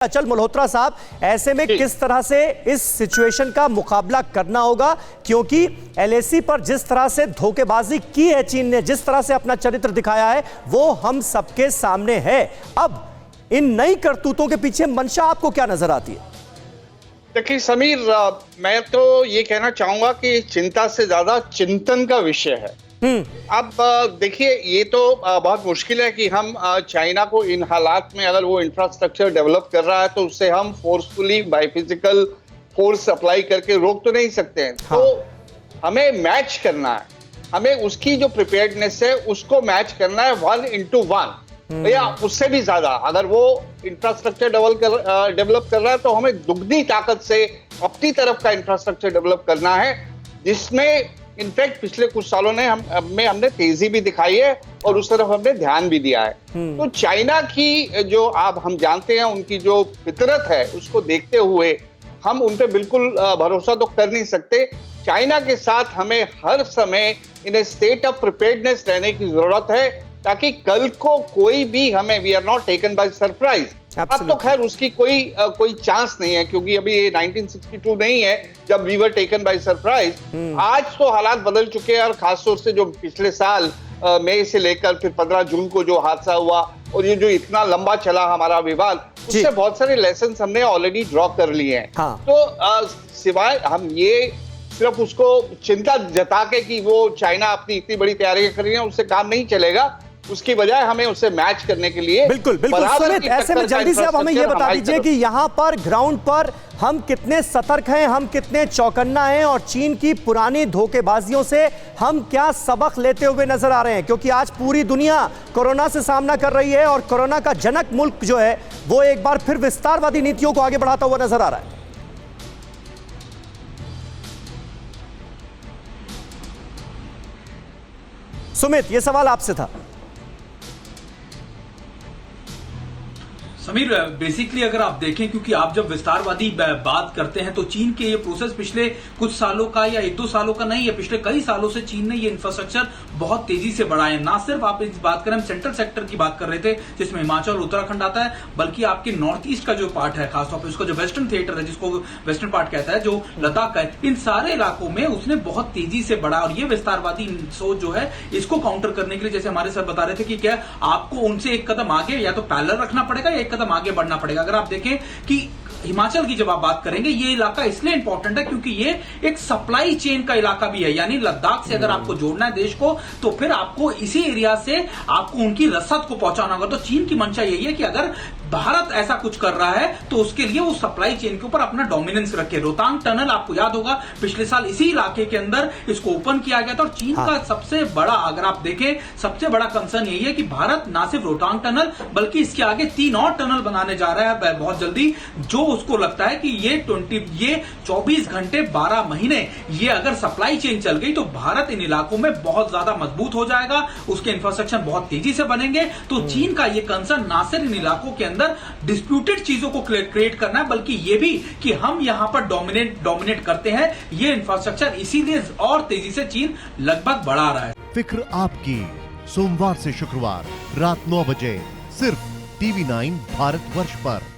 अचल मल्होत्रा साहब, ऐसे में किस तरह से इस सिचुएशन का मुकाबला करना होगा, क्योंकि एलएसी पर जिस तरह से धोखेबाजी की है चीन ने, जिस तरह से अपना चरित्र दिखाया है, वो हम सबके सामने है। अब इन नई करतूतों के पीछे मंशा आपको क्या नजर आती है? देखिए समीर, मैं तो ये कहना चाहूंगा कि चिंता से ज्यादा चिंतन का विषय है। अब देखिए, ये तो बहुत मुश्किल है कि हम चाइना को इन हालात में, अगर वो इंफ्रास्ट्रक्चर डेवलप कर रहा है तो उससे हम forcefully by physical force apply करके रोक तो नहीं सकते हैं। हाँ। तो हमें मैच करना है, हमें उसकी जो प्रिपेयर्डनेस है उसको मैच करना है 1:1 या उससे भी ज्यादा। अगर वो इंफ्रास्ट्रक्चर डेवलप कर रहा है तो हमें दुगनी ताकत से अपनी तरफ का इंफ्रास्ट्रक्चर डेवलप करना है, जिसमें इनफैक्ट पिछले कुछ सालों ने हमने तेजी भी दिखाई है और उस तरफ हमने ध्यान भी दिया है। तो चाइना की जो हम जानते हैं, उनकी जो फितरत है, उसको देखते हुए हम उन पे बिल्कुल भरोसा तो कर नहीं सकते। चाइना के साथ हमें हर समय इन स्टेट ऑफ प्रिपेयर्डनेस रहने की जरूरत है, ताकि कल को कोई भी हमें, we are not taken by surprise. अब तो खैर उसकी कोई चांस नहीं है, क्योंकि अभी ये 1962 नहीं है जब we were taken by surprise. आज तो हालात बदल चुके हैं, और खासतौर से जो पिछले साल मई से लेकर फिर 15 जून को जो हादसा हुआ और ये जो इतना लंबा चला हमारा विवाद, उससे बहुत सारे लेसन हमने ऑलरेडी ड्रॉ कर लिए हैं। हाँ। तो सिवाय हम ये सिर्फ उसको चिंता जता के कि वो चाइना अपनी इतनी बड़ी तैयारियां कर रही है, उससे काम नहीं चलेगा। उसकी बजाय हमें उससे मैच करने के लिए बिल्कुल सुमित, ऐसे में जल्दी से आप हमें यह बता दीजिए कि यहां पर ग्राउंड पर हम कितने सतर्क हैं, हम कितने चौकन्ना हैं, और चीन की पुरानी धोखेबाजियों से हम क्या सबक लेते हुए नजर आ रहे हैं, क्योंकि आज पूरी दुनिया कोरोना से सामना कर रही है और कोरोना का जनक मुल्क जो है वो एक बार फिर विस्तारवादी नीतियों को आगे बढ़ाता हुआ नजर आ रहा है। सुमित, यह सवाल आपसे था। समीर, बेसिकली अगर आप देखें, क्योंकि आप जब विस्तारवादी बात करते हैं तो चीन के ये प्रोसेस पिछले कुछ सालों का या 1-2 सालों का नहीं है, पिछले कई सालों से चीन ने ये इंफ्रास्ट्रक्चर बहुत तेजी से बढ़ाया है। ना सिर्फ आप इस बात करें, हम सेंट्रल सेक्टर की बात कर रहे थे जिसमें हिमाचल और उत्तराखंड आता है, बल्कि आपके नॉर्थ ईस्ट का जो पार्ट है, खासतौर पर उसका जो वेस्टर्न थिएटर है, जिसको वेस्टर्न पार्ट कहता है, जो लद्दाख का है, इन सारे इलाकों में उसने बहुत तेजी से बढ़ा। और ये विस्तारवादी सोच जो है, इसको काउंटर करने के लिए, जैसे हमारे सर बता रहे थे कि क्या आपको उनसे एक कदम आगे या तो पैरेलल रखना पड़ेगा या एक कदम आगे बढ़ना पड़ेगा। अगर आप देखें कि हिमाचल की जब आप बात करेंगे, ये इलाका इसलिए इंपॉर्टेंट है क्योंकि ये एक सप्लाई चेन का इलाका भी है, यानी लद्दाख से अगर आपको जोड़ना है देश को, तो फिर आपको इसी एरिया से आपको उनकी रसद को पहुंचाना होगा। तो चीन की मंशा यही है कि अगर भारत ऐसा कुछ कर रहा है तो उसके लिए वो सप्लाई चेन के ऊपर अपना डोमिनेंस रखे। रोहतांग टनल आपको याद होगा, पिछले साल इसी इलाके के अंदर इसको ओपन किया गया था। और चीन का सबसे बड़ा, अगर आप देखें, सबसे बड़ा कंसर्न यही है कि भारत ना सिर्फ रोहतांग टनल बल्कि इसके आगे 3 और टनल बनाने जा रहा है बहुत जल्दी, जो उसको लगता है कि ये 24 घंटे 12 महीने ये अगर सप्लाई चेन चल गई तो भारत इन इलाकों में बहुत ज्यादा मजबूत हो जाएगा, उसके इंफ्रास्ट्रक्चर बहुत तेजी से बनेंगे। तो चीन का ये कंसर्न ना सिर्फ इन इलाकों के अंदर डिस्प्यूटेड चीजों को क्रिएट करना है, बल्कि ये भी कि हम यहां पर डोमिनेट करते हैं ये इंफ्रास्ट्रक्चर, इसीलिए और तेजी से चीन लगभग बढ़ा रहा है। फिक्र आपकी, सोमवार से शुक्रवार रात 9 बजे सिर्फ TV9 भारतवर्ष पर।